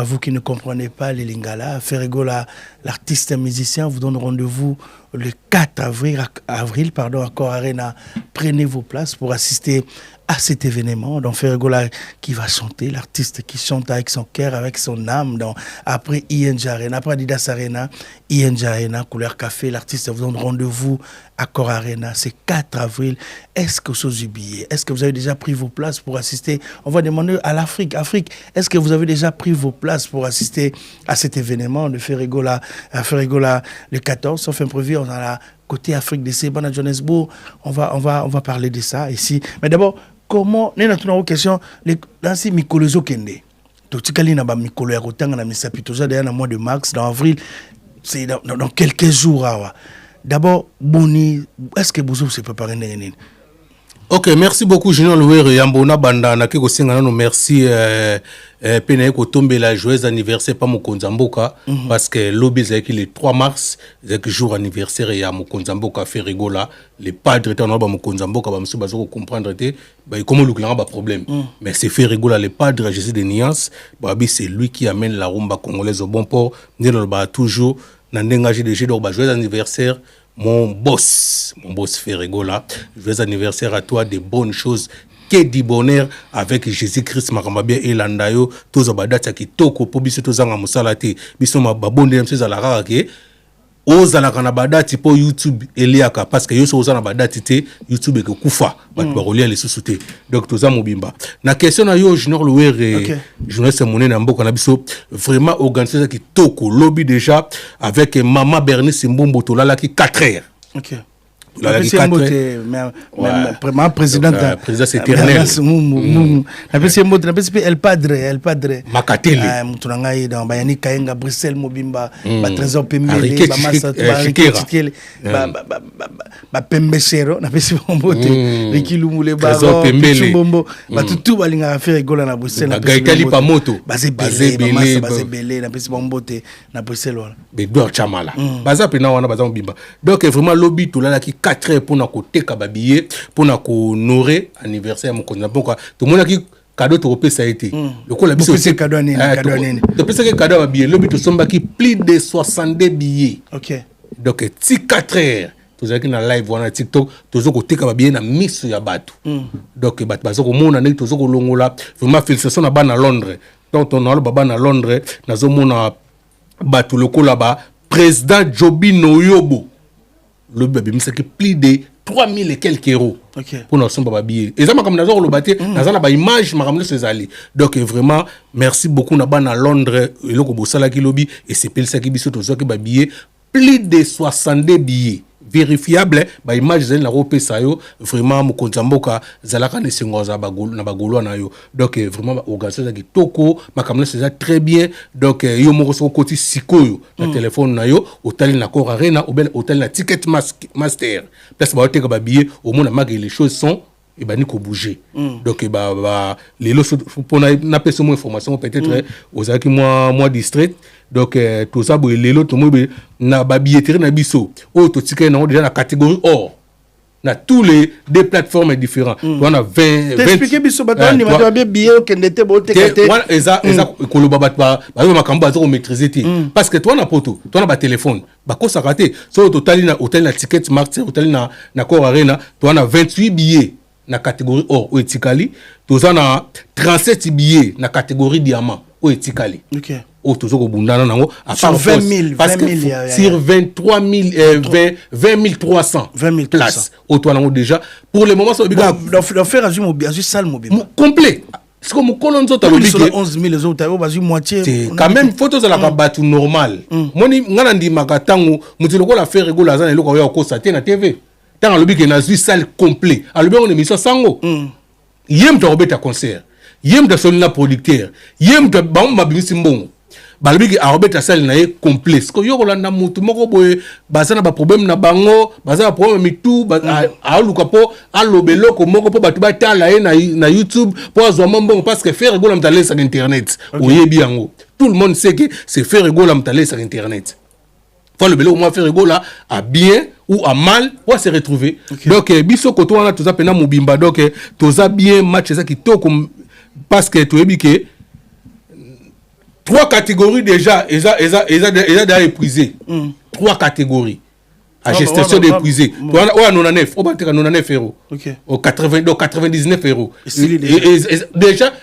vous qui ne comprenez pas les Lingala, Ferregola, l'artiste musicien, vous donne rendez-vous le 4 avril à Cor Arena. Prenez vos places pour assister à cet événement. Donc Ferregola qui va chanter, l'artiste qui chante avec son cœur, avec son âme. Donc, après ING Arena, après Adidas Arena, ING Arena, Couleur Café, l'artiste vous donne rendez-vous à Cor Arena. C'est 4 avril. Est-ce que vous avez billets? Est-ce que vous avez déjà pris vos places pour assister? On va demander à l'Afrique. Afrique, est-ce que vous avez déjà pris vos places pour assister à cet événement de Ferregola, le 14, sauf imprévu, on a la côté Afrique de Sebana, Johannesburg. On va parler de ça ici. Mais d'abord, comment, nous avons une question, dans ces Mikolozo Kende, Totikali n'a pas Mikolo ya Kotanga na Misapitoza, d'ailleurs, dans le mois de mars, dans avril, c'est dans quelques jours. D'abord, Boni, est-ce que vous vous préparez? Ok, merci beaucoup, Junior Louer Yambona Banda, na kiko singa no merci pena ko tombe la joyeux anniversaire pa Mokonza Mboka parce que lobby c'est le 3 mars, c'est que jour anniversaire ya Mokonza Mboka Ferregola, les padres étant ba Mokonza Mboka ba musu bazo comprendre te ba comment le ba problème. Mais c'est Ferregola les padres Jésus de Niance, ba c'est lui qui amène la rumba congolaise au bon port, ndelo ba toujours na ndengagé de jeu ba joyeux anniversaire. Mon boss Ferregola, joyeux anniversaire à toi, de bonnes choses, que du bonheur avec Jésus-Christ, Makamabia et Landayo, tous abadata qui toko, po biso tozanga musalate, biso mababonde mse za la rake, oza la kanabadati po YouTube eliaka, parce que yoso oza na badati te, YouTube ke kufa, bat barolia les sous-souté. Donc toza mobimba. Na question na yo, Junior Louer, journaliste moné na mboka na biso, vraiment organisé qui toko, lobby déjà, avec Maman Bernice Mbombo, tolala qui 4 heures. Ok. La présidente c'est éternel. El Padre. Makatele. Mutunangai dans Bayani Kayenga Bruxelles Mobimba, ba Trésor Pembele, ba Massa Tikele, ba Pembechero, na pesi bombote, Riki Lumule ba Pembele, ba tutu balinga faire rigola na Bruxelles na pesi. Gaitali pa moto. Bazebele, na pesi bombote na Bruxelles. Bedor Chamala. Baza pena wana baza Mobimba. Donc vraiment lobby tout là qui 4 heures pour na côté kababier pour na honorer anniversaire mon Mboka tout monde qui cadeau to ça a été le coup la biso c'est cadeau nini to pesa que cadeau ba billet le but somba qui plus de 62 billets. OK donc ti 4 heures tous qui na live wana TikTok tozo ko teka ba billet na miso ya batu donc batu bazo ko mona ne tozo ko longola vraiment félicitations na bana Londres donc on a baba na Londres nazo mona batu le là ba président Jobino Yobo le bébé mais c'est que plus de 3000 et quelques euros pour nous sommes billet et ça m'a comme nazor le bâti nazana ba image m'a ramené ces alliés donc vraiment merci beaucoup na bana Londres et le ko bosala ki lobby et c'est pel ça qui biso to zo ki ba billet plus de 62 billets vérifiable ba image zen la rope ça yo vraiment Mokonza Mboka zalaka ne singoza bagolo na bagolo na yo donc vraiment organisation qui toko makamna c'est très bien donc yo moko so koti sikoyo na téléphone na yo hôtel na Cor Arena ou bien hôtel na Ticket Master parce ba teka ba billet au moins les choses sont et ben ni ko bouger donc les lots pour na pesa mo information peut-être aux aki moi district donc tout ça les lots tout mo na ba billetterie na biso o to tika na déjà la catégorie or na tous les deux plateformes différentes on a 20 expliquer biso bato ni bato ba billet okendete bo tekate voilà eza ko lo ba makambo azo maîtriser parce que toi na poto toi na ba téléphone ba ko sakate so total na hôtel na Ticket Master hôtel na Cor Arena toi na 28 billets na catégorie or ou etikali toza na 37 billets na catégorie diamant ou etikali OK o tozo ko bundana nango à part 20 000 sur 23 000 20 300 places au toi nango déjà pour le moment ça doit faire azuma bien salle mobile complet c'est comme kolonzo ta lobi 11 000 les autres bazu moitié quand même photos za la batu normal moni ngana ndi makatango muti lokola faire rigola za na lokwa ya ko saté na TV tant le big na zui salle complet a le bien on émission sango yem to robeta concert yem to solina producteur yem to ba mabimisi mbongo ba le big a robeta salle na complet ko yoko landa mutu moko boye bazana ba problème na bango bazana problème mitu a luka po a lobelo ko moko po batu ba tala na YouTube po azwa mbongo parce que faire rigola mtale sur internet oyebi yango tout le monde sait que c'est faire rigola mtale sur internet. Faut le bélo moi faire rigola à bien ou à mal ou se retrouver. Donc biso koto wana toza pena mobimba donc toza bien match ça qui to comme parce que to ebike 3 catégories déjà, ils ont déjà épuisé. 3 catégories. À gestation d'épuisé. Ouais, 99. On va dire 99 euros. Au 99 euros. Déjà,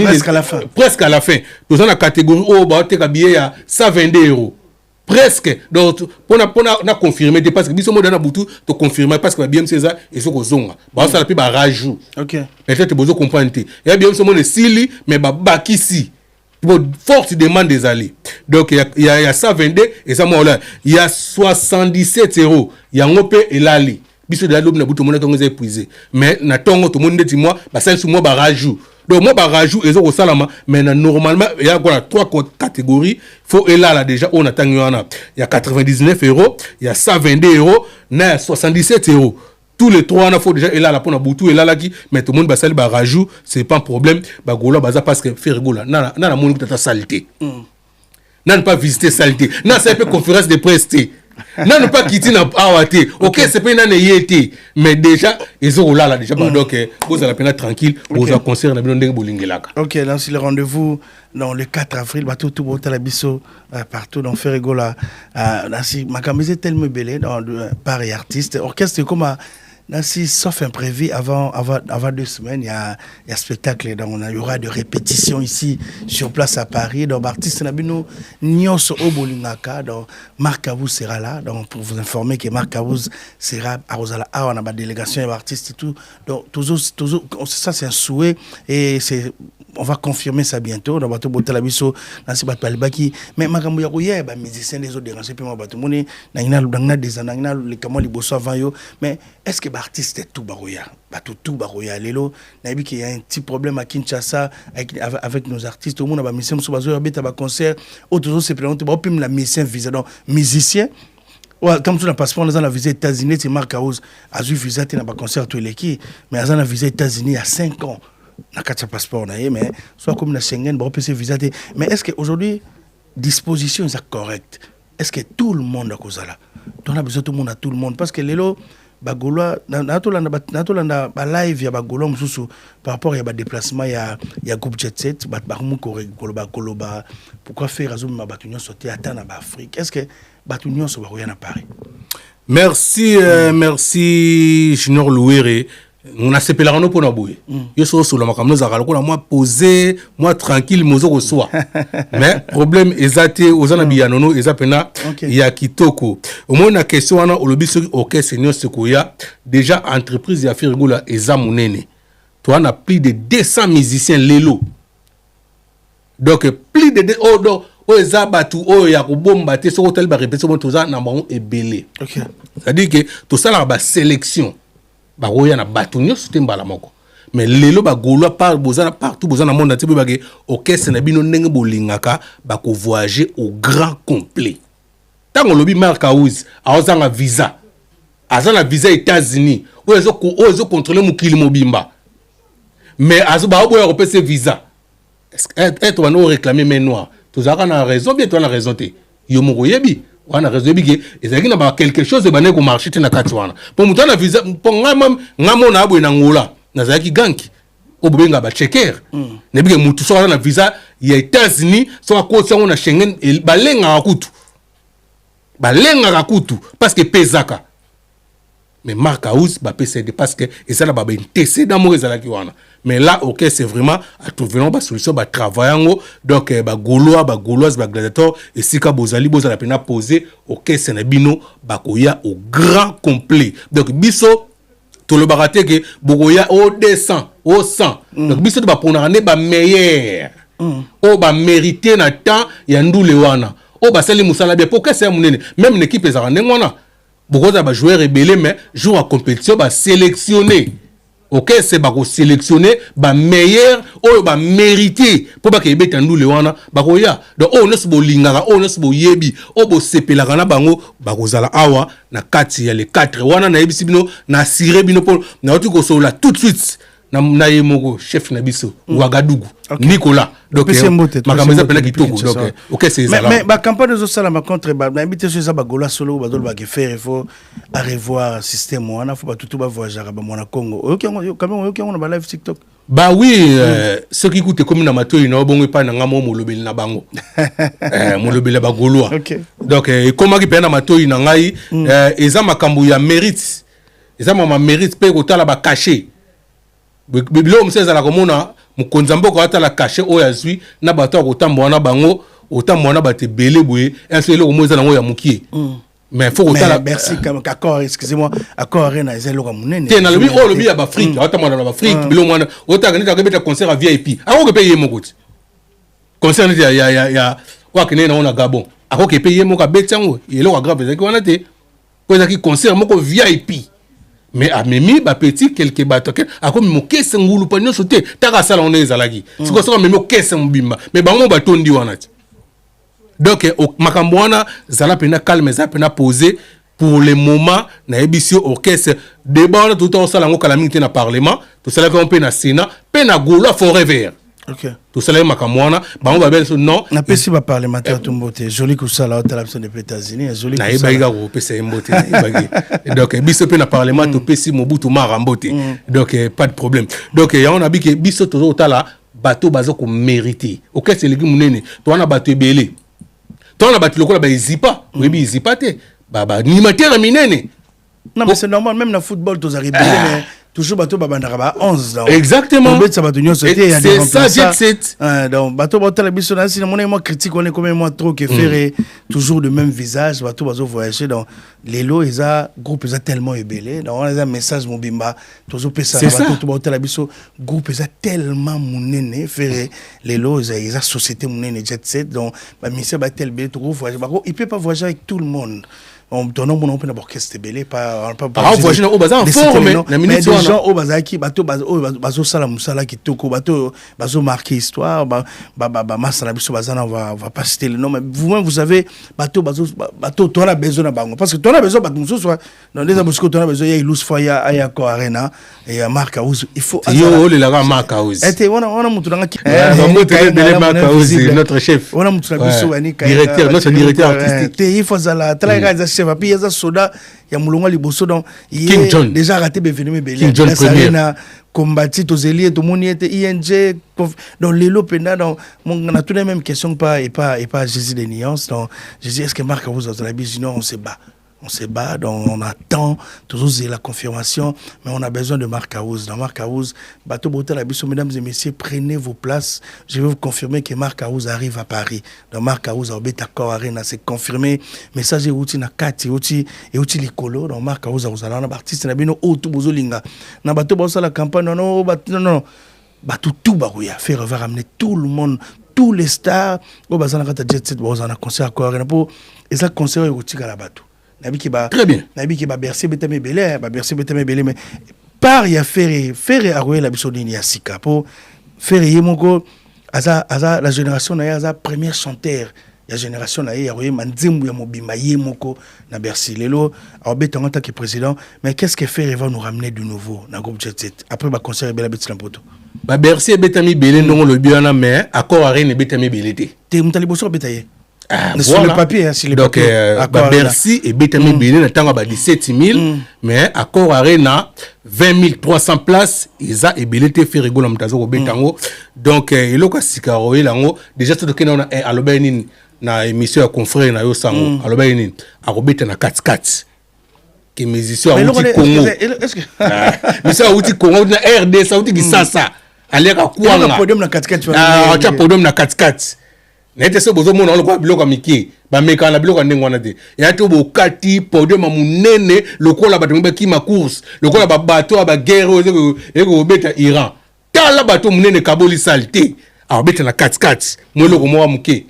presque à la fin. Presque à la fin. Nous avons la catégorie où on va dire billet à 122 euros. Presque. Donc, pour confirmer, parce que si on a boutou, tu confirmes parce que bien César et ce qu'on zonga. Bah, ça la plus rajout. Ok. Peut-être que vous comprenez. Il y a bien ce monde sili, mais bah, bakisi. Forte demande des alliés. Donc, il y a 122 et ça, moi, là, il y a 77 euros. Il y a un peu et l'ali. Biso de la loupe, tout le monde est épuisé. Mais, tout le monde dit, moi, ça, c'est moi, rajout. Donc, moi, rajout, et ça, salama. Mais, normalement, il y a 3 catégories. Il faut, et là, déjà, on attend, il y a 99 euros, il y a 122 euros, il y a 77 euros. Tous les 3 il faut déjà et là pour boutou et là qui mais tout le monde va salir rajout c'est pas un problème ba gola baza parce que faire gola na monde tata saleté n'a pas visiter saleté n'a c'est pas conférence de presse n'a pas quitter na awate OK c'est pas na yété mais déjà ils ont là déjà donc vous allez peine tranquille vous allez concert na bino bolingelaka. OK là c'est le rendez-vous dans le 4 avril ba tout la biso partout dans Ferregola là si makameze tellement belé dans par artiste orchestre comme si, sauf imprévu, avant 2 semaines, il y a spectacle. Il y aura des répétitions ici, sur place à Paris. Donc, artiste Nabino, Nyos Obolingaka, donc Marc Cavouz sera là. Donc, pour vous informer que Marc Cavouz sera à Rosala. On a ma délégation d'artistes et tout. Donc, toujours, ça, c'est un souhait. Et on va confirmer ça bientôt. Dans Bateau Botalabiso, dans ce bateau Alibaki. Mais Makamou Yarouye, les musiciens des autres dérangés, puis moi, Bateau Mouni, des années, les Kamon, les Bosso avant yo. Mais est-ce que l'artiste est tout barouya? Tout barouya. Lélo, il y a un petit problème à Kinshasa avec nos artistes. Au monde, les musiciens, ils ont un concert. Autour c'est présenté, ils ont la musicien visa. Donc, musicien, comme tu as un passeport, ils ont la visa aux États-Unis, c'est Marc Cavouz. Ils ont visa, ils ont un concert tout l'équipe. Mais ils ont la visa aux États-Unis il y a 5 ans. Na carte passeport mais soit comme na Schengen bon peut se visater mais est-ce que aujourd'hui disposition est correcte est-ce que tout le monde a cause là on a besoin tout le monde à tout le monde parce que lelo bagolo na to landa ba live ya bagolo mususu par rapport ya ba déplacement ya groupe jet set ba mu koloba pourquoi faire azum ma batunion sauter atteindre ba Afrique est-ce que batunion so ba na Paris. Merci Junior Louéré. On a séparé la pour nous bouiller. Yo so sur la makamno zakala ko moi posé, moi tranquille mozo ko soa. Mais problème ezate ozana biyanono ezapena ya kitoko. Au moins na question wana olobiso OK seigneur sekoya déjà entreprise ya Ferregola ezamunene. Toi on a plus de 200 musiciens lelo. Donc plus de ezabatu ya kobomba te soko tel ba répétition toza na bango ebele. OK. C'est-à-dire que tout ça là ba sélection baroya na batunyo sutemba la moko mais lelo ba golo partout bozana monde atibe bage orchestre na bino ndenge bolingaka ba ko voyager au grand complet tango lobi Marc Cavouz azanga visa azana visa États-Unis ozo contrôler mukili mobimba mais azoba oboya ko pese visa est on va réclamer main noire tozaka na raison bien toi na raison te yo moko yebi on a raison bigé et ça qui n'a quelque chose de bané ko marché na katwana pour muto na visa pour ngamo na abo na ngola na zaki ganki obenga ba checker ne bigé muto so na visa ya États-Unis so ko so na Schengen balenga kutu parce que pesaka mais Marc Cavouz ba PCD parce que et ça là ba intéressé dans mo ezala ki wana mais là OK c'est vraiment à trouver une solution ba travailler donc ba gauloise ba gladiateur et sika bozali pena poser OK c'est na bino ba koya au grand complet donc biso to le baraté que bokoya au 200 au 100 donc biso ba pona ne ba meilleur o ba mériter na temps ya ndule wana o ba sali musala bien pour que c'est munene même une équipe ezara ndengwana beaucoup de joueurs rebelles mais jour en compétition ba sélectionner OK c'est ba ko sélectionner ba meilleur ou ba mériter pour ba ke beta ndule wana ba ko ya donc on se bolingaka on se boyebi o bo sepelaka na bango ba ko zala awa na kati ya les 4 wana na yebisi bino na sire bino pour na otu ko sola tout de suite na yemoko chef na biso Ouagadougou Nicolas donc makameza pena kitoko donc OK c'est ça mais ba campagne de ça la contre ba invité sur ça ba gola solo ba dol ba ke faire il faut à revoir système wana faut pas tout ba voyager ba mona Congo OK quand même OK on a ba live TikTok Bah oui, ceux qui écoutent comme na mato ina bongo pa na ngamo molobeli na bango. Molobeli ba goloa. Donc comment qui pe na mato ina ngai eza makambo ya mérite. Eza ma mérite pe ko tala ba caché. Biblo mseza la komona mukonza mboka ata la caché o yazwi na bato ko tambo na bango otambo na bate belé boye est-ce le komo eza nango ya mukie. Mais faut que la merci comme accord excusez-moi accord arena ezelo ka munene te na lobi o lobi ya ba Afrique ata mwana na ba Afrique bilo mwana ota kanita ko beta concert à VIP ako ke payer moko ti concert ya wa kene na ona Gabon ako ke payer moko beta ngo yelo ka grave ezaki wana te ko ezaki concert moko VIP mais a memi ba petit quelque bato ako mo kese ngulu pa nyoso te taka sala on ezalaki siko soko memi o kese mbimba mais bango batondi wana ti. Donc makambwana zala pena calme za pena posé pour le moment na ebisio orchestre débat on tout en sala ngo kala mingi na parlement tout cela qu'on peut na sénat pe na golo forêt vert. OK. Tout cela makambwana bango ba ben non na pesi ba parlementaire tumbote joli ko sala au talabso des États-Unis joli na ibaga ko pesa mbote ibagi. Donc biso pe na parlement to pesi mobutu marambote. Donc pas de problème. Donc ya on a bi que biso to tala bateau bazo ko mériter. OK c'est legi munene to na bateau belé. Tant la bâti local ba izipa oui bi izipa te baba ni matière minene. Non mais c'est normal même dans football tous arrivent mais toujours bateau babandaka ba 11 donc exactement c'est ça jet set donc bateau bateau la biso na si mon moi critique on est comme moi trop que faire toujours le même visage bateau bazo voyager donc les lots ils a groupe ils a tellement ébélé donc on a un message mobimba toujours pesa bateau bateau la biso groupe ils a tellement munene faire les lots ils a société munene jet set donc ba monsieur ba tel belé tout voyager il peut pas voyager avec tout le monde. On donne mon open orchestre belé pas voyager au bazar en forme mais des gens au bazar qui bateau bazo sala musala qui toko bateau bazo marquer histoire masala biso bazana on va pas citer le nom mais vous-même vous savez bateau toi a besoin na bango parce que toi a besoin bateau muso soit dans des abusco toi a besoin il y a Ilus Foya Ayako Arena et à Marc House il faut yo le la Marc House était on a mutu nga ki Marc House notre chef on a mutu biso wani directeur notre directeur artistique il faut ça tala puis il y a soda il y a mulonga liboso donc King John déjà raté benvenu belé King John premier combattu aux élites tout monde était ING donc les lots penda donc on a toutes les mêmes questions pas Jésus des nuances donc Jésus est-ce que Marc vous a la bise non on se bat, donc on attend toujours la confirmation, mais on a besoin de Marc House. Dans Marc House, bateau Botel Abisso, mesdames et messieurs, prenez vos places. Je vais vous confirmer que Marc House arrive à Paris. Dans Marc House, Obeta Core Arena, c'est confirmé. Message est outil na kati, outil likolo. Dans Marc House, vous allez en artiste, na bino o tout bozolinga. Na bateau bossa la campagne, non. Bateau tout barouya, faire ramener tout le monde. Tous les stars, au bazana kata jet set, on a concert à Core Arena pour et ça concert est à la bateau. Très bien. Nabi qui ba bercer betame belé, mais par ya faire arouer la bisodini ya sika pour faire yemoko aza la génération na ya première chanteur ya génération na ya arouer manzembu ya mobimba yemoko na Bercy lelo abeta en tant que président mais qu'est-ce que faire va nous ramener de nouveau na groupe Jet Set après ba concert bela betina poto ba Bercy betami belé ndongo lo biana mais accord arena betami belé te mutali boso betaye. Sur le papier, hein, sur le donc, papier. Bercy et Betami Bénin, n'attend pas 17 000, mais Accor Arena, 20 300 places, ils ont ébélité fait rigoler en Tazo au Betango. Donc, il y a Sikaroé, déjà, tout le monde a à l'Obenin, na émission à confrère, na Yosango, à l'Obenin, à Robeta na 4-4. Qui musicien à Outi Congo. Musicien à Outi Congo, na RD, à Outi Gisasa. Allez à quoi? On a podium na 4-4. Ah, on a podium na 4-4. Nete so bozo mona lokwa biloko miki ba meka na biloko ndenge wana te ya to bokati podium munene lokola bato mbeki ma course lokola ba bato ba guerre eko beta Iran tala bato munene kaboli salté a beta na 4-4 moloko mo muke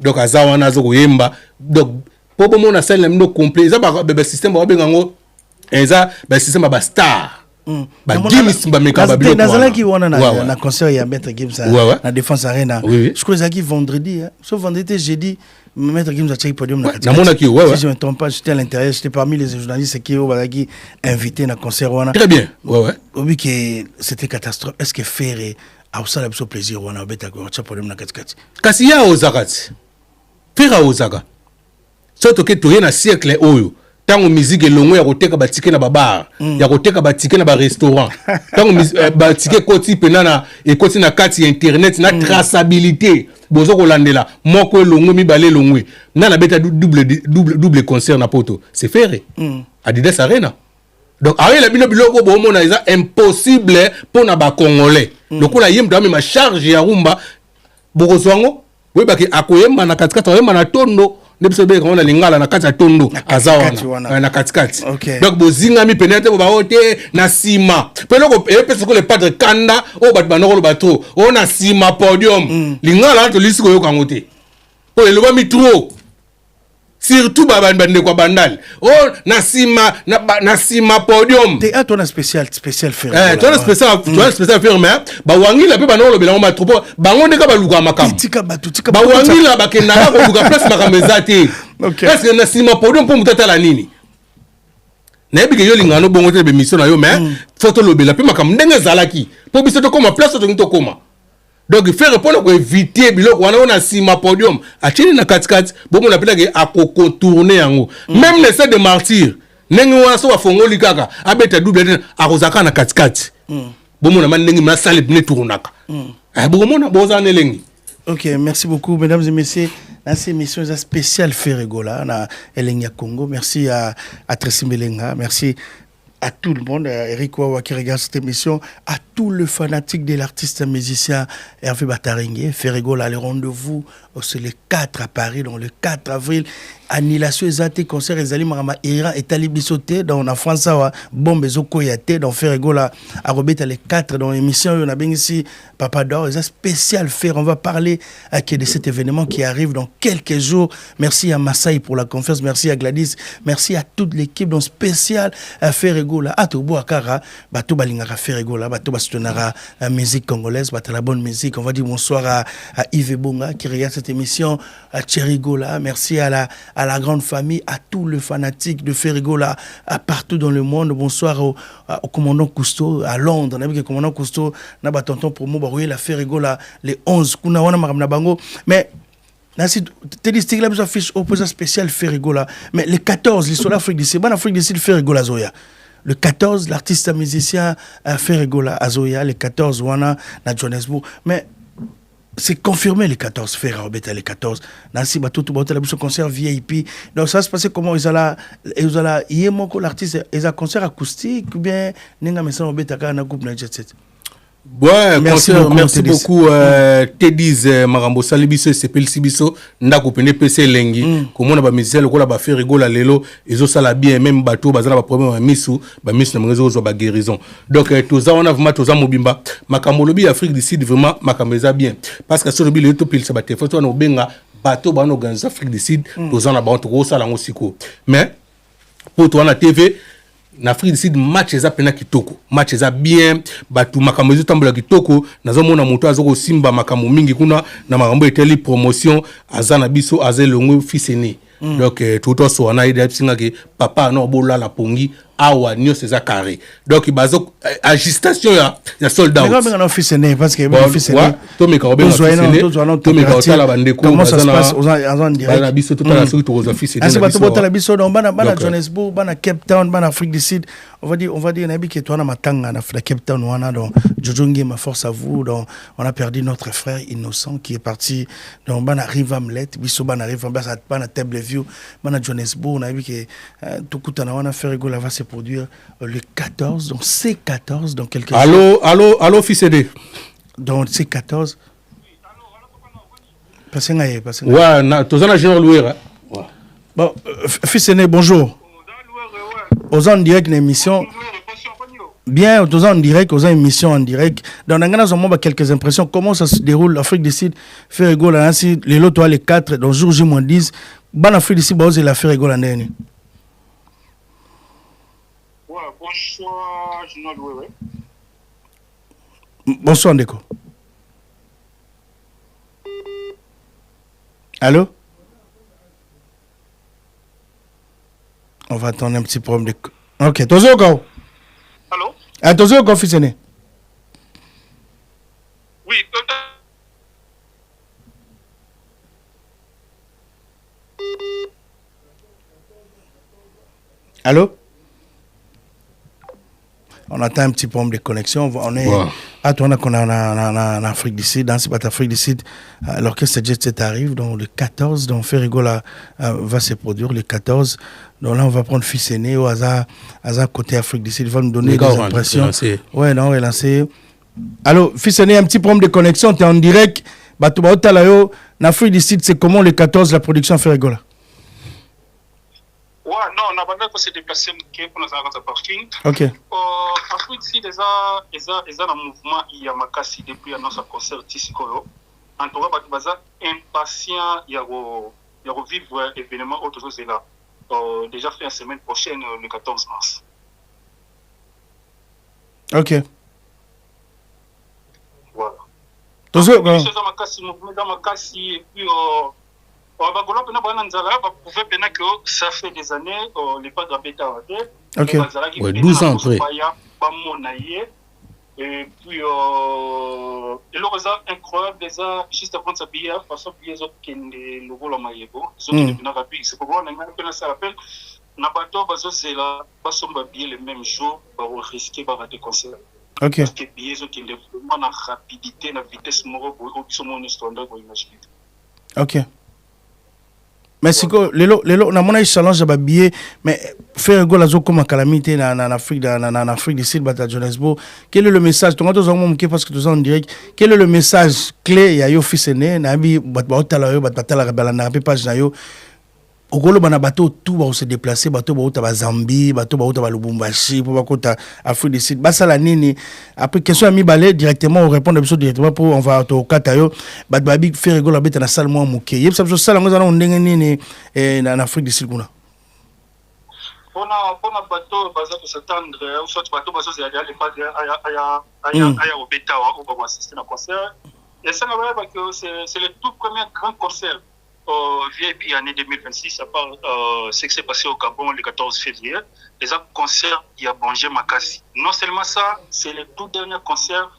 donc azawana zo koyemba donc popo mona salle mno complet za ba système ba bengango eza ba système ba star ba Gims ba meka ba biloko na qui wana na concert ya Maître Gims na Défense Arena je crois ça qui vendredi sauf vendredi jeudi Maître Gims a checké podium na si je me trompe pas j'étais à l'intérieur j'étais parmi les journalistes qui ont invité na concert wana très bien oui que c'était catastrophe est-ce que faire a ça le plaisir wana beta ko checké podium na 4-4 kasi ya ozakati faire ozaka surtout que tu es na siècle oyo tango musique elongo ya koteka batike na babar ya koteka batike na ba restaurant tango batike koti pena na ekoti na kati ya internet na traçabilité bozo kolandela moko elongo mibale elongo na beta double concert na poto c'est ferré Adidas Arena. Donc avec la bino biloko bo mona eza impossible pour na ba congolais donc on a yem dans ma charge ya rumba bokozwango we baki akoyemba na katikati oyemba na tondo nebiso be kona lingala na kati ya tondo azawana na katikati donc bozingami penete bo baote na sima peloko epesa ko le padre kanda o bat banoko bato o na sima podium lingala to lisiko yo kangote po le loba mitro surtout bande kwa bandal oh na sima podium théâtre on a spécial faire toi spécial faire mais ba wangi la pe banolo belango matropo bango ndeka baluka makam tika ba wangi la bakenda ko luka place makamezate parce que na sima podium pour mutata la nini na ebike yo lingano bongo te be mission na yo mais photo lobela pe makam ndenge zalaki po biso to koma place to ngito koma. Donc il fait répondre pour éviter biloko wana on a sima podium achini na katikati bomo na pelaka akocontourner yango même les saints de martyrs ndenge wana so bafongoli kaka abeta double akozaka na katikati bomo na ndenge ma sale ne tournaka bomo na bozana elengi. Ok, merci beaucoup mesdames et messieurs. Dans cette émission spéciale Ferregola na Elenia Congo. Merci à Tracy Melenga, merci à tout le monde, Eric Wawa qui regarde cette émission, à tous les fanatiques de l'artiste musicien Hervé Bataringue. Ferregola, le rendez-vous, c'est le 4 à Paris, donc le 4 avril. Annulation exacte, concert Ezali Marama Iran et Talib Bissoté, dans la France, Bombe Zokoyate, dans Ferregola, à Robert, les 4, dans l'émission, on a bien ici, Papa d'Or, c'est un spécial faire. On va parler de cet événement qui arrive dans quelques jours. Merci à Massaï pour la confiance, merci à Gladys, merci à toute l'équipe, donc spécial à Ferregola, à Tobo Akara, Bato Balingara Ferregola, Bato Bastonara, la musique congolaise, Bato la bonne musique. On va dire bonsoir à Yves Bonga qui regarde cette émission, à Thierry-Gola, merci à la grande famille, à tous les fanatiques de Ferregola, partout dans le monde. Bonsoir au commandant Cousteau à Londres. On a vu que le commandant Cousteau n'a pas tonton pour moi, la Ferregola, les 11, mais télistique là, affiche opposé spécial Ferregola. Mais les 14, l'histoire d'Afrique d'ici, bon Afrique d'ici, Ferregola Zoya. Le 14, l'artiste musicien Ferregola Azoya, les 14, Wana, na Johannesburg. Mais c'est confirmé les 14, Ferra Obeta les 14. Nancy Batou, la bouche concert VIP. Donc ça se passait comment ils allaient, l'artiste, ils ont concert acoustique ou bien Nenga Messan Obeta na groupe na jet set. Ouais, merci beaucoup Tedis Marambo Salibiso Sepel Sibiso ndako pene PC lengi komona ba musicien lokola ba Ferregola lelo ezo sala bien même bateau bazala ba problème ba misu na mrezo zo ba guérison. Donc toza on a vraiment toza mobimba makambo lobi Afrique du Sud vraiment makambo eza bien parce que sur le bilan to pile sa ba téléphone to na obenga bateau ba organiser Afrique du Sud toza na ba to sala ngo siko mais pour toi na TV na Afrique du Sud match eza pena kitoko match eza bien batu makambo ezo tambola kitoko nazomona moto azoko simba makambo mingi kuna na makambo eteli promotion azana biso azelongo fils aîné donc tout so na ida singa ke papa no bola la pongi awa nyo c'est carré donc bazo agitation ya soldat mais non fils aîné parce que fils aîné to me ka robé fils aîné to me ka otala bandeko comment ça se passe en direct bana biso tout la suite aux fils aîné c'est pas tout la biso donc bana Johannesburg bana Cape Town bana Afrique du Sud on va dire nabi que toi na matanga na Cape Town wana donc Jojongi ma force à vous donc on a perdu notre frère innocent qui est parti donc bana Rivamlet biso bana Rivamlet bana Table View bana Johannesburg nabi que tout kutana wana Ferregola va se produire le 14 donc c'est 14 dans quelques jours. Allô fils aîné. Donc c'est 14. Passez ouais na tozana général Louera. Bon fils aîné bonjour. Aux en direct une émission. Bien, aux en direct, aux émissions en direct. Dans l'angana, quelques impressions. Comment ça se déroule l'Afrique du Sud? Ferregola, ainsi, les lots, les 4, dans jour J-10. Ban Afrique du Sud, c'est la Ferregola. Ouais, bonsoir, Général Loué. Bonsoir, Ndeko. Allô? On va attendre un petit problème de... Ok, t'as encore? Allô? Attention, encore, fils aîné. Oui, Allô? On attend un petit problème de connexion. On est à tourner qu'on a en Afrique du Sud. Dans cette Afrique du Sud, l'orchestre Jet Set arrive. Donc le 14, donc Ferrigo là va se produire le 14. Donc là, on va prendre fils aîné au hasard côté Afrique du Sud. Il va nous donner des impressions. Ouais, non, relancer. Allô, fils aîné, un petit problème de connexion. Tu es en direct. En Afrique du Sud, c'est comment le 14 la production Ferrigo là? Ouais, non, on a besoin de se déplacer pour nous avoir un parking. Ok. Afrique ici, déjà, un mouvement, il y a Makassi depuis notre concert Tissikolo. En tout cas, il y a impatient, il y a revivre l'événement autre chose là. Déjà fait la semaine prochaine, le 14 mars. Ok. Voilà. Toujours, Makassi, et puis, ça fait des années, les pas de bêta. Ok. Ouais, 12 ans après. Et puis, et le résultat incroyable, déjà, juste avant de s'habiller, parce que les autres qui ont le rôle à Maïebo, les autres qui ont rapide, c'est pour voir, on a un rappel, Nabato, c'est là, parce qu'on va habiller le même jour, on risquer de des concerts. Ok. Parce que les billets qui ont vraiment la rapidité, la vitesse, pour une standard pour imaginer. Ok. Mais c'est que on a mon challenge à billet mais faire un goal à comme calamité en Afrique du Sud à Johannesburg. Quel est le message? Toi tu as parce que tu es en direct. Quel est le message clé? Il y a yo fils aîné na bi batala na page na yo. Okolo bana bateau tout va se déplacer bateau ba Zambie bateau ba Lubumbashi pour bakota Afrique du Sud basa la nini après question ami balé directement on répond directement pour on va au katayo bat babi faire rigolo beta na salle moi muke yeb ça sala ngozana on ndenge nini en Afrique du Sud kuna pour bateau baza pour s'attendre ou soit bateau bazo c'est aller pas aya au beta ou pour assister à un concert et ça c'est le tout premier grand concert VIP année 2026, à part ce qui s'est passé au Gabon le 14 février, les autres concerts, il y a Bangé Makassi. Non seulement ça, c'est le tout dernier concert.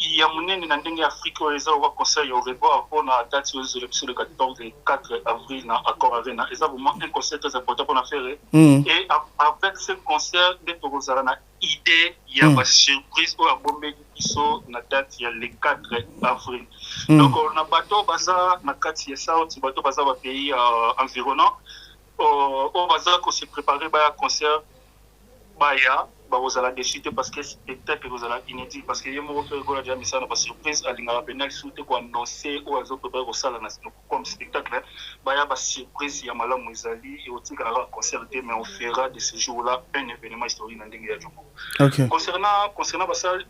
Il y a mon en Afrique, les autres concerts, il y aurait pas pour la date sur le 14 et 4 avril à Accor Arena. Et ça, vraiment un concert très important pour la faire. Et avec ce concert, il y a une idée, il y a une surprise pour la bombe qui sont la date, il y a le 4 avril. Donc, on a bateau bazar, na kati ça, on bateau bazar va pays environnant. On bazar qu'on s'est préparé à un concert, baya. Vous allez décider parce que spectacle vous allez inédit parce que yemo faire gola déjà misa na surprise alinga penal souté ko annoncer ou azo préparer au salle national comme spectacle baya ba surprise ya malamu ezali et au tika la concert mais on fera de ce jour là un événement historique dans ndenge ya Djoko. OK. Concernant basal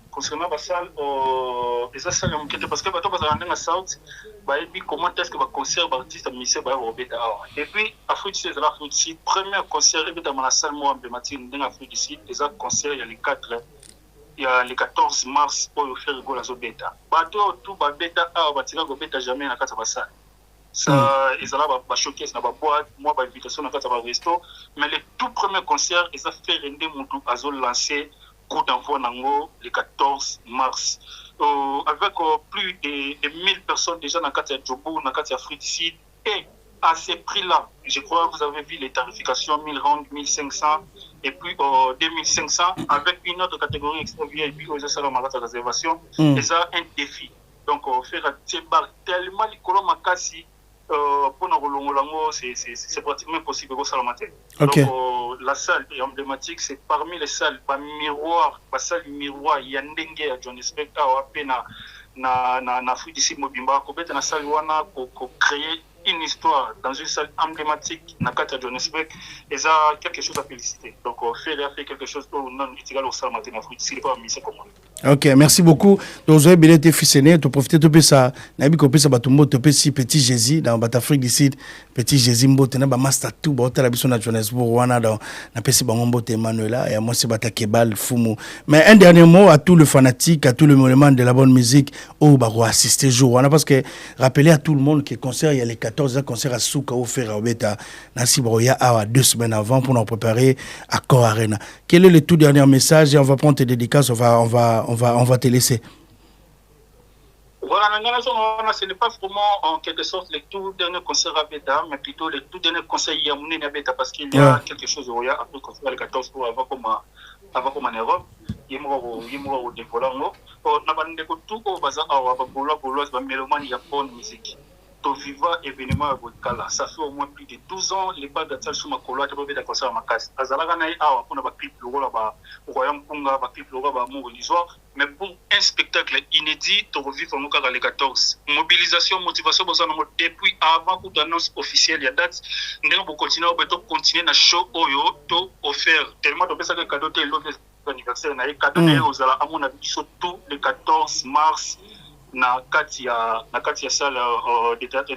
les salles on parce que bato bazala ndenge south ba et puis comment est-ce que ba concert ba artiste musicien ba robeta et puis Afrique c'est la Afrique premier concert et dans la salle moi emblématique ndenge Afrique ici les concert il y a les 4 il y a les 14 mars pour faire goal à Zobeta bateau tout ba beta a batira go beta jamais na kata basal ça ils allaient ba choquer na ba boîte moi ba invitation na kata ba resto mais le tout premier concert ils a fait rendre mutu azo lancer coup d'envoi nango le 14 mars avec plus de 1000 personnes déjà na kata Djobo na kata Afrique du Sud et à ces prix-là, je crois que vous avez vu les tarifications 1000 rand, 1500 et puis 2500 avec une autre catégorie extra VIP et puis aux salons de réservation. Et ça, un défi. Donc, faire un tellement les colons makasi pour nous c'est pratiquement impossible au salon matin. Okay. Donc, la salle est emblématique, c'est parmi les salles, par miroir, par salle miroir, il y a un dengue à Johannesburg, à peine na Afrique d'ici Mobimba, peut-être na salle wana pour créer une histoire dans une salle emblématique na kata Johannesburg et ça quelque chose à féliciter. Donc faire quelque chose au non égal au salle matin Afrique d'ici pas mis comme OK, merci beaucoup. Donc vous avez bien été fils aîné, tu profiter de ça. Na bi ko pesa batumbo to pesi petit Jésus dans Afrique du Sud, petit Jésus mbote na ba master tout ba hôtel biso na Johannesburg wana dans na pesi ba mbote Emmanuela et moi c'est batakebal fumu. Mais un dernier mot à tous les fanatiques, à tous les monument de la bonne musique au ba assister jour wana parce que rappeler à tout le monde que concert il y a les 14 concerts à Souka au faire beta na Sibroya à 2 semaines avant pour nous préparer à Accor Arena. Quel est le tout dernier message et on va prendre tes dédicaces, on va te laisser. Voilà, ce n'est pas vraiment en quelque sorte le tout dernier concert à Beta, mais plutôt le tout dernier concert Yamouni à Beta, parce qu'il y a quelque chose où il y a après le concert le 14 pour avant comme en Europe. Il y a au développement. On a bandé tout au bazar à Boulois, mélomane, il y a bonne musique. To viva événement à Botkala. Ça fait au moins plus de 12 ans, les pas d'Atsal Soumakolo, à Tabé d'Akosa Makas. Azalaganaï, on a un clip logo là-bas, au Royaume Punga, un clip logo là-bas, mon l'histoire. Mais pour un spectacle inédit, tu revives en Okara les 14. Mobilisation, motivation, depuis avant toute annonce officielle, il y a date. Nous allons continuer à show Oyo, to offert. Tellement de personnes qui cadeau, l'anniversaire, cadeau, aux à mon avis, surtout le 14 mars. Na kati ya salle de théâtre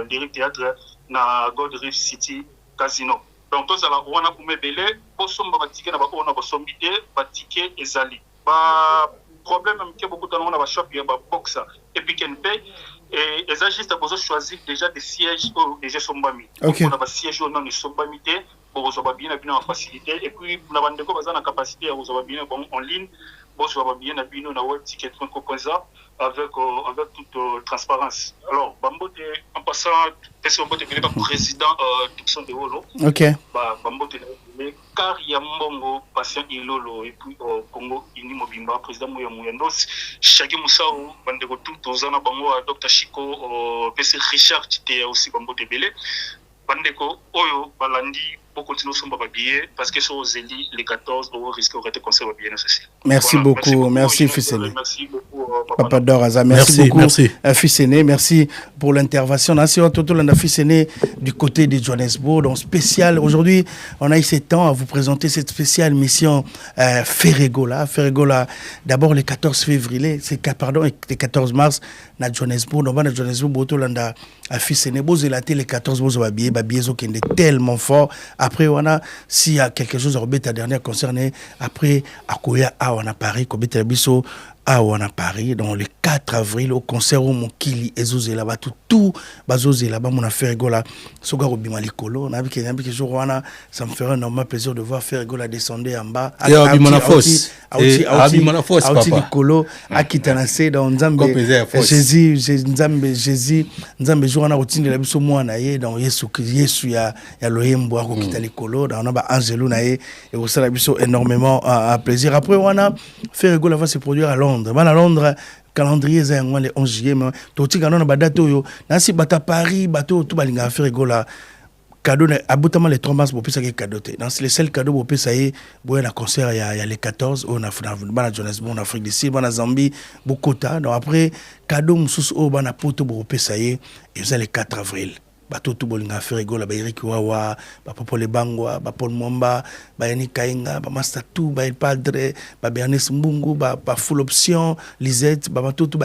lyrique théâtre na God Reef City Casino. Donc tous ala wana kumebele bosomba batike na ba ona bosombite batike ezali ba problème que beaucoup de monde va shop ya ba box et puis can pay et ils ont juste besoin choisir déjà des sièges déjà sombami. On a ba siège non ni sombami te pour vous bien en facilité et puis na bandeko bazana capacité à vous bien en ligne. Bon, je vais bien habiller na web ticket avec toute transparence. Alors, Bambote, en passant, Bambote est le président de Holo. Ok. Bambote car il y a Mbongo, patient Ilolo, et puis au Congo, Ini Mobimba, président Mouya Mouyandos, Chagi Moussao, Bandego tout, Ozana Bango, Dr. Chico, PC Richard, qui était aussi Bambote Belé. Bandeko, Oyo, Balandi, pour continuer son billet, parce que sur Zéli, les 14 euros risquent de conserver bien ceci. Merci voilà, beaucoup, merci fils aîné. Merci beaucoup, Papa Doraza, merci beaucoup, fils aîné, merci pour l'intervention. Merci à tout le monde, fils aîné, du côté de Johannesburg, donc spécial. Aujourd'hui, on a eu ce temps à vous présenter cette spéciale mission Ferregola. Ferregola, d'abord le 14 février, le 14 mars, na Johannesburg, donc na Johannesburg, Botolanda, fils aîné, le 14 babier qui est tellement fort. Après, on a, s'il y a quelque chose à remettre à dernière concerné, après, à Koya, on a Paris, Kobeta Bisso, on a Paris, donc le 4 avril, au concert où mon Kili, Ezouze là-bas, tout, Bazouze là-bas, mon affaire Egola, Soga Robima Likolo, on a vu qu'il y a un jour, ça me ferait un énorme plaisir de voir faire Egola descendre en bas. Et Abimanafoss, Likolo, Akitanase, dans Nzambe, Jésus, Nzambe, jour, on a routine de la biso, moi, dans Yesu, ya Loyembo, Akokita Likolo, dans on a Angelou, et au sein de la biso, énormément à plaisir. Après, on a fait Egola va se produire à Londres. À Londres, calendrier est le 11 juillet. Tout le monde a date. Nansi bata Paris, bateau tout balinga faire Egola. Cadeau, aboutamment les 3 mars, pour ça cadeau. Dans les seuls cadeaux, pour ça y est, un concert, il y a les 14, on a fait dans Johannesburg, en Afrique du Sud, en Zambie, Bokota. Donc après, cadeau, on a poto, pour ça y est, et c'est le 4 avril. Bato tout bolinga ferego la Eric Wawa, Paul Bangwa, Paul Mwamba, Yannick Kainga, Master Tout, El Padre, Bernice Mbungu, Full Option, Lisette, Bato tout,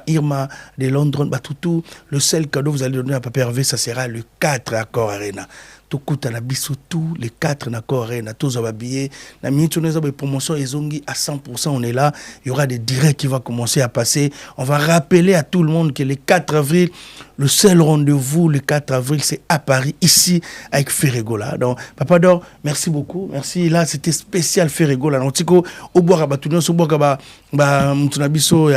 Irma de Londres, tout. Le seul cadeau que vous allez donner à Papa Hervé, ça sera le 4 Accor Arena. Tout coûte à la biso tout, les 4 Accor Arena, tous habillés. La minute on a promotion Ezongi à 100%, on est là. Il y aura des directs qui vont commencer à passer. On va rappeler à tout le monde que le 4 avril, le seul rendez-vous, le 4 avril, c'est à Paris, ici, avec Ferregola. Donc, Papa Dor, merci beaucoup. Merci. Là, c'était spécial Ferregola. Donc, Tiko, au bois, à Batounon, au bois, Moutunabiso,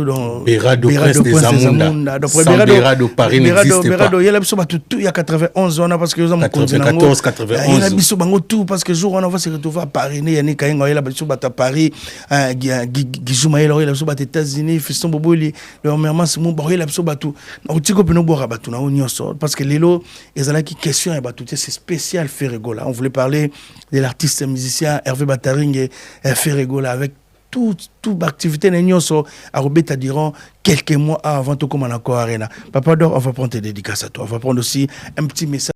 donc. Berado, Prince des Amunda. Sans Berado, Paris n'existe pas. Il y a la biso, il y a 91 ans, parce que nous avons 94, 91. Il y a la biso, tout, parce que jour, on va se retrouver à Paris. Il y a Yannick Kainga, il y a la biso, à Paris, Guizou Maël, il y a la biso, aux États-Unis, Fiston Boboli, le remerciement, c'est mon il y a la biso, parce que Lelo, ils ont la question, c'est spécial Ferregola. On voulait parler de l'artiste musicien Hervé Bataring et Ferregola avec toute activité à Robeta durant quelques mois avant tout comme on a encore Arena. Papa Dor, on va prendre tes dédicaces à toi. On va prendre aussi un petit message.